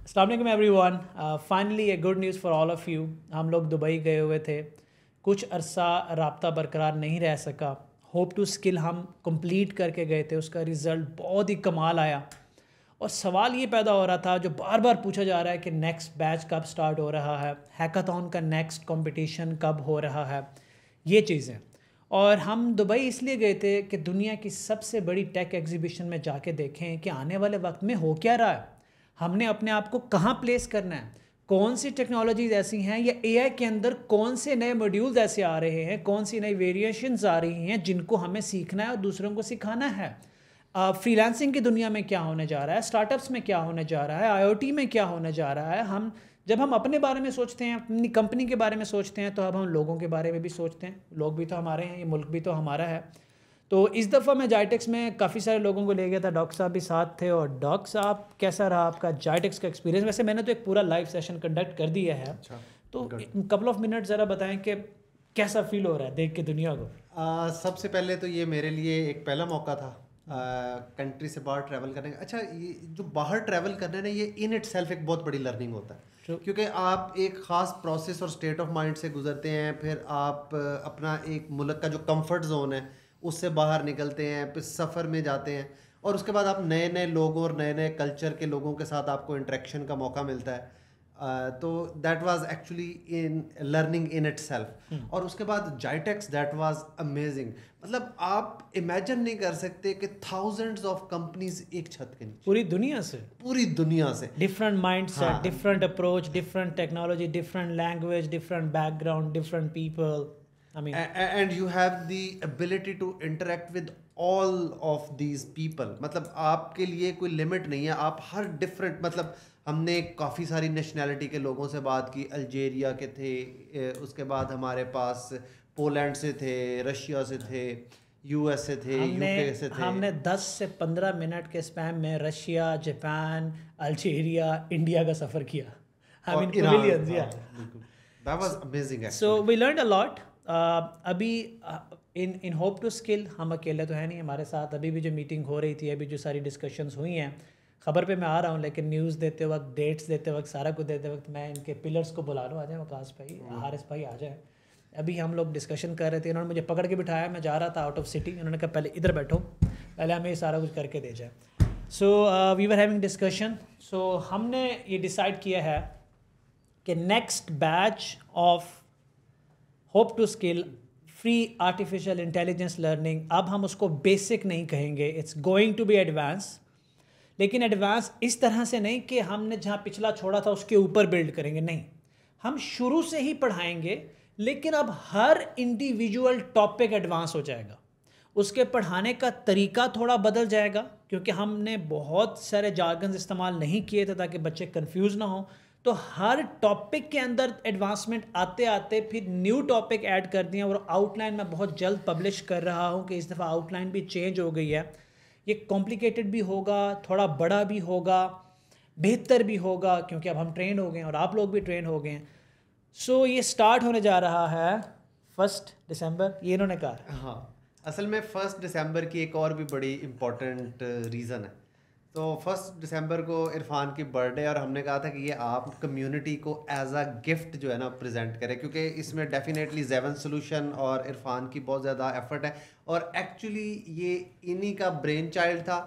अस्सलाम वालेकुम everyone. Finally a good news for all of you. हम लोग दुबई गए हुए थे, कुछ अरसा रब्ता बरकरार नहीं रह सका। होप टू स्किल हम कंप्लीट करके गए थे, उसका रिज़ल्ट बहुत ही कमाल आया। और सवाल ये पैदा हो रहा था जो बार बार पूछा जा रहा है कि नेक्स्ट बैच कब स्टार्ट हो रहा है, हैकाथॉन का नेक्स्ट कंपटीशन कब हो रहा है, ये चीज़ें। और हम दुबई इसलिए गए थे कि दुनिया की सबसे बड़ी टेक एग्जीबिशन में जाके देखें कि आने वाले वक्त में हो क्या रहा है, हमने अपने आप को कहाँ प्लेस करना है, कौन सी टेक्नोलॉजीज ऐसी हैं या एआई के अंदर कौन से नए मॉड्यूल्स ऐसे आ रहे हैं, कौन सी नई वेरिएशंस आ रही हैं जिनको हमें सीखना है और दूसरों को सिखाना है। फ्रीलांसिंग की दुनिया में क्या होने जा रहा है, स्टार्टअप्स में क्या होने जा रहा है, आईओटी में क्या होने जा रहा है। जब हम अपने बारे में सोचते हैं, अपनी कंपनी के बारे में सोचते हैं, तो अब हम लोगों के बारे में भी सोचते हैं। लोग भी तो हमारे हैं, ये मुल्क भी तो हमारा है। तो इस दफ़ा मैं जाइटेक्स में काफ़ी सारे लोगों को ले गया था, डॉक्टर साहब भी साथ थे। और डॉक्टर साहब, कैसा रहा आपका जाइटेक्स का एक्सपीरियंस? वैसे मैंने तो एक पूरा लाइव सेशन कंडक्ट कर दिया है। अच्छा, तो कपल ऑफ मिनट ज़रा बताएं कि कैसा फील हो रहा है देख के दुनिया को। सबसे पहले तो ये मेरे लिए एक पहला मौका था कंट्री से बाहर ट्रैवल करने का। अच्छा, ये जो बाहर ट्रैवल करना है ना, ये इन इट सेल्फ एक बहुत बड़ी लर्निंग होता है। क्योंकि आप एक ख़ास प्रोसेस और स्टेट ऑफ माइंड से गुजरते हैं, फिर आप अपना एक मुल्क का जो कंफर्ट जोन है उससे बाहर निकलते हैं, फिर सफ़र में जाते हैं, और उसके बाद आप नए नए लोगों और नए नए कल्चर के लोगों के साथ आपको इंटरेक्शन का मौका मिलता है। तो that was actually in learning in it self. और उसके बाद जाइटेक्स, दैट वाज अमेजिंग। मतलब आप इमेजिन नहीं कर सकते कि थाउजेंड्स ऑफ कंपनीज एक छत के नीचे, पूरी दुनिया से different mindset, different approach, different technology, different language, different background, different people. and you have the ability to interact with all of these people। मतलब आपके लिए कोई लिमिट नहीं है, आप हर डिफरेंट, मतलब हमने काफ़ी सारी नेशनैलिटी के लोगों से बात की। अल्जीरिया के थे, उसके बाद हमारे पास पोलैंड से थे, रशिया से थे, यूएस से थे, यूके से थे। हमने 10 से 15 मिनट के स्पैम में रशिया, जापान, अल्जीरिया, इंडिया का सफ़र किया। I mean, millions, yeah. That was amazing actually. So we learned a lot. अभी इन होप टू स्किल हम अकेले तो है नहीं, हमारे साथ अभी भी जो मीटिंग हो रही थी, अभी जो सारी डिस्कशंस हुई हैं, ख़बर पे मैं आ रहा हूँ, लेकिन न्यूज़ देते वक्त, डेट्स देते वक्त, सारा कुछ देते वक्त मैं इनके पिलर्स को बुला लूँ। आ जाए वकास भाई, हारिस भाई आ जाए। अभी हम लोग डिस्कशन कर रहे थे, इन्होंने मुझे पकड़ के बिठाया, मैं जा रहा था आउट ऑफ सिटी। उन्होंने कहा पहले इधर बैठो, पहले हमें ये सारा कुछ करके दे जाए। So we were having discussion. So हमने ये डिसाइड किया है कि next batch of hope to skill free artificial intelligence learning, अब हम उसको बेसिक नहीं कहेंगे, it's going to be advance. लेकिन एडवांस इस तरह से नहीं कि हमने जहाँ पिछला छोड़ा था उसके ऊपर बिल्ड करेंगे, नहीं, हम शुरू से ही पढ़ाएंगे, लेकिन अब हर इंडिविजुअल टॉपिक एडवांस हो जाएगा। उसके पढ़ाने का तरीका थोड़ा बदल जाएगा, क्योंकि हमने बहुत सारे जार्गन्स इस्तेमाल नहीं किए थे ताकि बच्चे कंफ्यूज ना हो। तो हर टॉपिक के अंदर एडवांसमेंट आते आते फिर न्यू टॉपिक ऐड कर दिए, और आउटलाइन मैं बहुत जल्द पब्लिश कर रहा हूँ कि इस दफ़ा आउटलाइन भी चेंज हो गई है। ये कॉम्प्लिकेटेड भी होगा, थोड़ा बड़ा भी होगा, बेहतर भी होगा, क्योंकि अब हम ट्रेन हो गए हैं और आप लोग भी ट्रेन हो गए हैं। सो ये स्टार्ट होने जा रहा है 1 दिसंबर, ये इन्होंने कहा। हाँ, असल में 1 दिसंबर की एक और भी बड़ी इम्पोर्टेंट रीज़न है। तो 1 दिसंबर को इरफान की बर्थडे, और हमने कहा था कि ये आप कम्युनिटी को एज अ गिफ्ट जो है ना प्रेजेंट करें, क्योंकि इसमें डेफिनेटली जेवन सॉल्यूशन और इरफान की बहुत ज़्यादा एफर्ट है, और एक्चुअली ये इन्हीं का ब्रेन चाइल्ड था।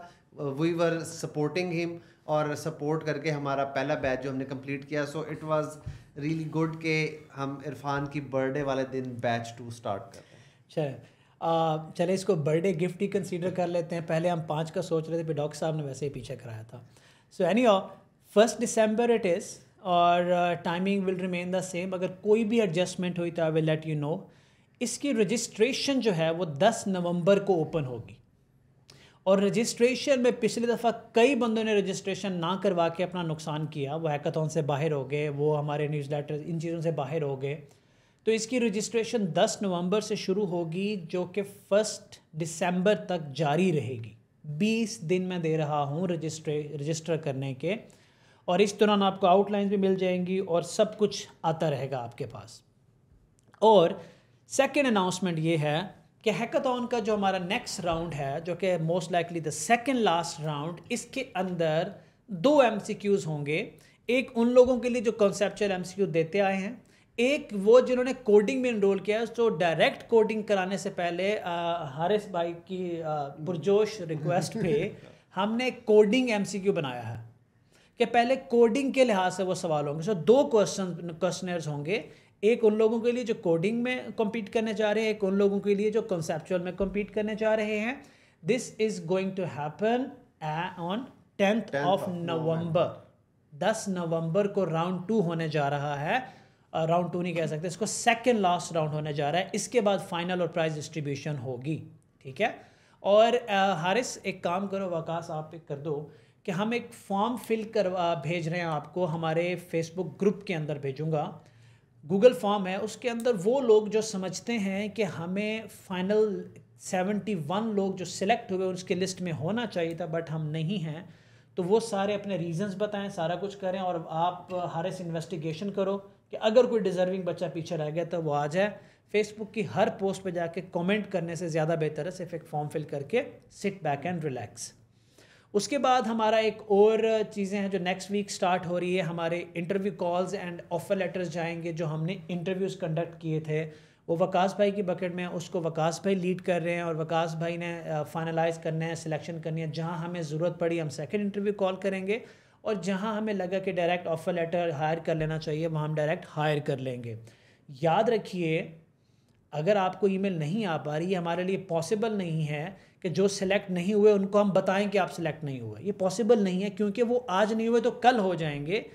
वी वर सपोर्टिंग हिम, और सपोर्ट करके हमारा पहला बैच जो हमने कंप्लीट किया। So it was really good कि हम इरफान की बर्थडे वाले दिन बैच 2 स्टार्ट कर रहे हैं। चले इसको बर्थडे गिफ्ट ही कंसीडर कर लेते हैं। पहले हम 5 का सोच रहे थे, फिर डॉक्टर साहब ने वैसे ही पीछे कराया था। सो एनीहाउ 1 दिसंबर इट इज़, और timing will remain the same. अगर कोई भी एडजस्टमेंट हुई तो I will let you know. इसकी रजिस्ट्रेशन जो है वो 10 नवंबर को ओपन होगी, और रजिस्ट्रेशन में पिछली दफ़ा कई बंदों ने रजिस्ट्रेशन ना करवा के अपना नुकसान किया। वो हैकाथॉन से बाहर हो गए, वो हमारे न्यूज़लेटर, इन चीज़ों से बाहर हो गए। तो इसकी रजिस्ट्रेशन 10 नवंबर से शुरू होगी, जो कि 1 दिसंबर तक जारी रहेगी। 20 दिन मैं दे रहा हूँ रजिस्टर करने के, और इस दौरान आपको आउटलाइन भी मिल जाएंगी और सब कुछ आता रहेगा आपके पास। और सेकेंड अनाउंसमेंट ये है कि हैकाथॉन का जो हमारा नेक्स्ट राउंड है, जो कि most likely the second last round, इसके अंदर 2 MCQs होंगे। एक उन लोगों के लिए जो कॉन्सेप्चुअल एमसीक्यू देते आए हैं, एक वो जिन्होंने कोडिंग में इनरोल किया है। तो डायरेक्ट कोडिंग कराने से पहले हारिस भाई की पुरजोश रिक्वेस्ट पे हमने कोडिंग एमसीक्यू बनाया है कि पहले कोडिंग के लिहाज से वो सवाल होंगे। सो 2 क्वेश्चनर्स होंगे, एक उन लोगों के लिए जो कोडिंग में कम्पीट करने जा रहे हैं, एक उन लोगों के लिए जो कंसेप्चुअल में कम्पीट करने जा रहे हैं। This is going to happen on 10th of November. 10 नवंबर को राउंड 2 होने जा रहा है। राउंड 2 नहीं कह सकते इसको, सेकेंड लास्ट राउंड होने जा रहा है। इसके बाद फाइनल और प्राइज डिस्ट्रीब्यूशन होगी, ठीक है। और हारिस एक काम करो, वकास आप एक कर दो कि हम एक फॉर्म फिल करवा भेज रहे हैं आपको, हमारे फेसबुक ग्रुप के अंदर भेजूँगा। गूगल फॉर्म है, उसके अंदर वो लोग जो समझते हैं कि हमें फाइनल 71 लोग जो सिलेक्ट हुए उसके लिस्ट में होना चाहिए था बट हम नहीं हैं, तो वो सारे अपने रीजंस बताएं, सारा कुछ करें। और आप हारिस इन्वेस्टिगेशन करो कि अगर कोई डिज़र्विंग बच्चा पीछे रह गया तो वो आ जाए। फेसबुक की हर पोस्ट पे जाके कमेंट करने से ज़्यादा बेहतर है सिर्फ एक फॉर्म फिल करके सिट बैक एंड रिलैक्स। उसके बाद हमारा एक और चीज़ें हैं जो नेक्स्ट वीक स्टार्ट हो रही है। हमारे interview calls and offer letters जाएंगे। जो हमने इंटरव्यूज़ कंडक्ट किए थे वो वकास भाई की बकेट में है, उसको वकास भाई लीड कर रहे हैं और वकास भाई ने फाइनलाइज करना है, सिलेक्शन करनी है। जहां हमें ज़रूरत पड़ी हम सेकंड इंटरव्यू कॉल करेंगे और जहां हमें लगा कि डायरेक्ट ऑफर लेटर हायर कर लेना चाहिए वहां हम डायरेक्ट हायर कर लेंगे। याद रखिए, अगर आपको ईमेल नहीं आ पा रही, हमारे लिए पॉसिबल नहीं है कि जो सिलेक्ट नहीं हुए उनको हम बताएं कि आप सिलेक्ट नहीं हुए। ये पॉसिबल नहीं है क्योंकि वो आज नहीं हुए तो कल हो जाएंगे।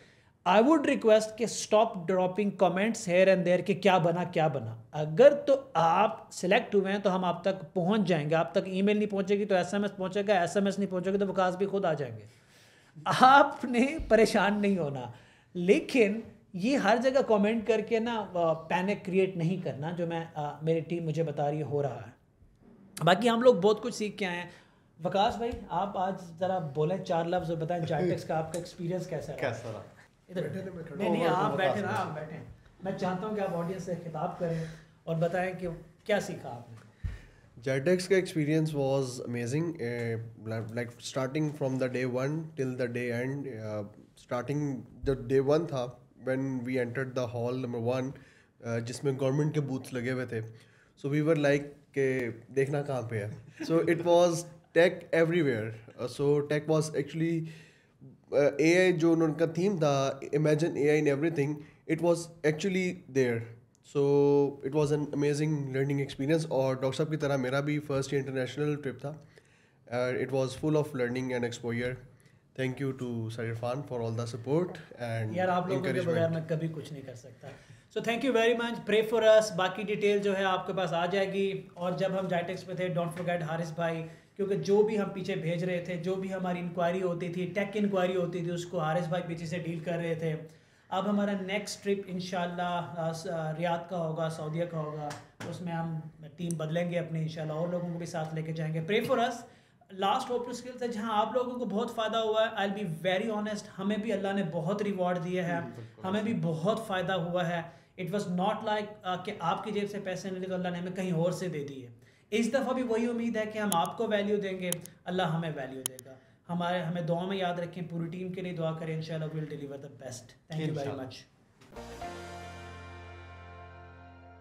आई वुड रिक्वेस्ट कि stop dropping comments here and there कि क्या बना क्या बना। अगर तो आप सिलेक्ट हुए हैं तो हम आप तक पहुंच जाएंगे। आप तक ईमेल नहीं पहुंचेगी तो एसएमएस पहुंचेगा, एसएमएस नहीं पहुंचेगी तो वकास भी खुद आ जाएंगे। आपने परेशान नहीं होना, लेकिन ये हर जगह कमेंट करके ना पैनिक क्रिएट नहीं करना, जो मैं मेरी टीम मुझे बता रही है हो रहा है। बाकी हम लोग बहुत कुछ सीख के आए हैं। वकास भाई आप आज ज़रा बोलें 4 लफ्ज़ और बताएं जाइटेक्स का आपका एक्सपीरियंस कैसा रहा। इधर नहीं आप बैठे ना, आप बैठे। मैं चाहता हूँ कि आप ऑडियंस से खिताब करें और बताएं कि क्या सीखा आपने। JITEX का experience was amazing, like starting from the day 1 till the day end. Starting the day 1 था when we entered the hall number 1, जिसमें गवर्नमेंट के बूथ्स लगे हुए थे। So we were like के देखना कहाँ पे है। So it was tech everywhere. So tech was actually AI जो उनका थीम था, imagine AI in everything, it was actually there. So it was an amazing learning experience. और डॉक्टर साहब की तरह मेरा भी फर्स्ट इंटरनेशनल ट्रिप था। It was full of learning and exposure. Thank you to Sir Irfan for all the support and यार आप लोगों के बगैर मैं कभी कुछ नहीं कर सकता। So thank you very much, pray for us. बाकी डिटेल जो है आपके पास आ जाएगी। और जब हम जाइटेक्स पे थे, डोंट फॉरगेट हारिस भाई, क्योंकि जो भी हम पीछे भेज रहे थे, जो भी हमारी इंक्वायरी होती थी, टेक इंक्वायरी होती थी, उसको हारिस भाई पीछे से डील कर रहे थे। अब हमारा नेक्स्ट ट्रिप इंशाल्लाह रियाद का होगा, सऊदीया का होगा। उसमें हम टीम बदलेंगे अपनी इंशाल्लाह, और लोगों को भी साथ लेके जाएंगे। Pray for us. Last hope to skills है जहाँ आप लोगों को बहुत फ़ायदा हुआ है। I will be very honest, हमें भी अल्लाह ने बहुत रिवॉर्ड दिए हैं, हमें भी बहुत फ़ायदा हुआ है। इट वॉज नॉट लाइक कि आपकी जेब से पैसे नहीं तो अल्लाह ने हमें कहीं और से दे दिए। इस दफ़ा भी वही उम्मीद है कि हम आपको वैल्यू देंगे, अल्लाह हमें वैल्यू देगा। हमें दुआ में याद रखें, पूरी टीम के लिए दुआ करें। इंशाल्लाह we will deliver the best. Thank you very much.